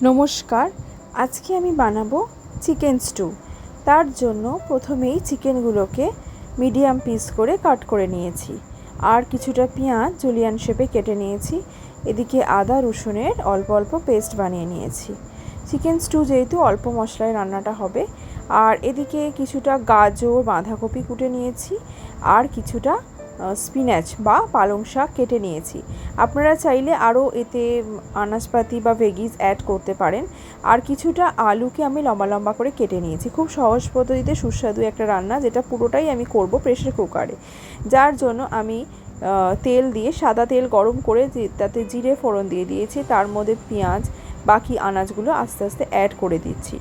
নমস্কার, আজকে আমি বানাবো চিকেন স্টু। তার জন্য প্রথমেই চিকেনগুলোকে মিডিয়াম পিস করে কাট করে নিয়েছি, আর কিছুটা পেঁয়াজ জুলিয়ান শেপে কেটে নিয়েছি। এদিকে আদা রসুনের অল্প অল্প পেস্ট বানিয়ে নিয়েছি। চিকেন স্টু যেহেতু অল্প মশলায় রান্নাটা হবে। আর এদিকে কিছুটা গাজর বাঁধাকপি কুটে নিয়েছি, আর কিছুটা স্পিনাচ বা পালং শাক কেটে নিয়েছি। আপনারা চাইলে আরও এতে আনাজপাতি বা ভেজিস অ্যাড করতে পারেন। আর কিছুটা আলুকে আমি লম্বা লম্বা করে কেটে নিয়েছি। খুব সহজ পদ্ধতিতে সুস্বাদু একটা রান্না, যেটা পুরোটাই আমি করব প্রেশার কুকারে। যার জন্য আমি তেল দিয়ে সাদা তেল গরম করে তাতে জিরে ফোড়ন দিয়ে দিয়েছি। তার মধ্যে পেঁয়াজ বাকি আনাজগুলো আস্তে আস্তে অ্যাড করে দিচ্ছি।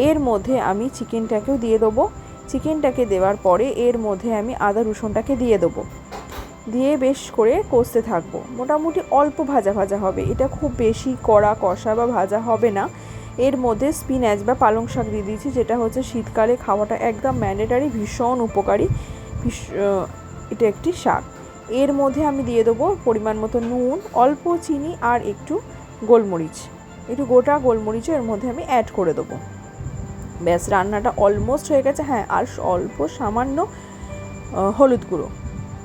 এর মধ্যে আমি চিকেনটাকেও দিয়ে দেবো। চিকেনটাকে দেওয়ার পরে এর মধ্যে আমি আদা রসুনটাকে দিয়ে দেবো, দিয়ে বেশ করে কষতে থাকবো। মোটামুটি অল্প ভাজা ভাজা হবে, এটা খুব বেশি কড়া কষা বা ভাজা হবে না। এর মধ্যে স্পিনাচ বা পালং শাক দিয়ে দিয়েছি, যেটা হচ্ছে শীতকালে খাওয়াটা একদম ম্যান্ডেটারি, ভীষণ উপকারী। এটা একটি শাক। এর মধ্যে আমি দিয়ে দেবো পরিমাণ মতো নুন, অল্প চিনি, আর একটু গোলমরিচ, একটু গোটা গোলমরিচও এর মধ্যে আমি অ্যাড করে দেবো। ব্যাস, রান্নাটা অলমোস্ট হয়ে গেছে। হ্যাঁ, আর অল্প সামান্য হলুদ গুঁড়ো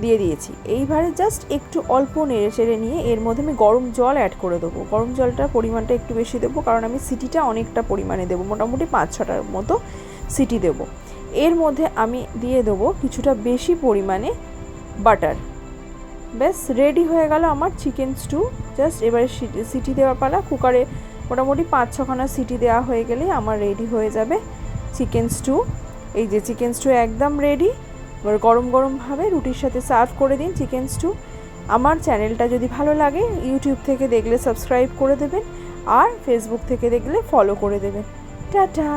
দিয়ে দিয়েছি। এইবারে জাস্ট একটু অল্প নেড়ে চেড়ে নিয়ে এর মধ্যে আমি গরম জল অ্যাড করে দেবো। গরম জলটার পরিমাণটা একটু বেশি দেবো, কারণ আমি সিটিটা অনেকটা পরিমাণে দেবো, মোটামুটি 5-6টার মতো সিটি দেবো। এর মধ্যে আমি দিয়ে দেবো কিছুটা বেশি পরিমাণে বাটার। ব্যাস, রেডি হয়ে গেল আমার চিকেন স্টু। জাস্ট এবারে সিটি দেওয়ার পালা। কুকারে মোটামুটি 5-6খানা সিটি দেওয়া হয়ে গেলেই আমার রেডি হয়ে যাবে চিকেন স্টু। এই যে চিকেন স্টু একদম রেডি। এবার গরম গরমভাবে রুটির সাথে সার্ভ করে দিন চিকেন স্টু। আমার চ্যানেলটা যদি ভালো লাগে, ইউটিউব থেকে দেখলে সাবস্ক্রাইব করে দেবেন, আর ফেসবুক থেকে দেখলে ফলো করে দেবেন। টাটা।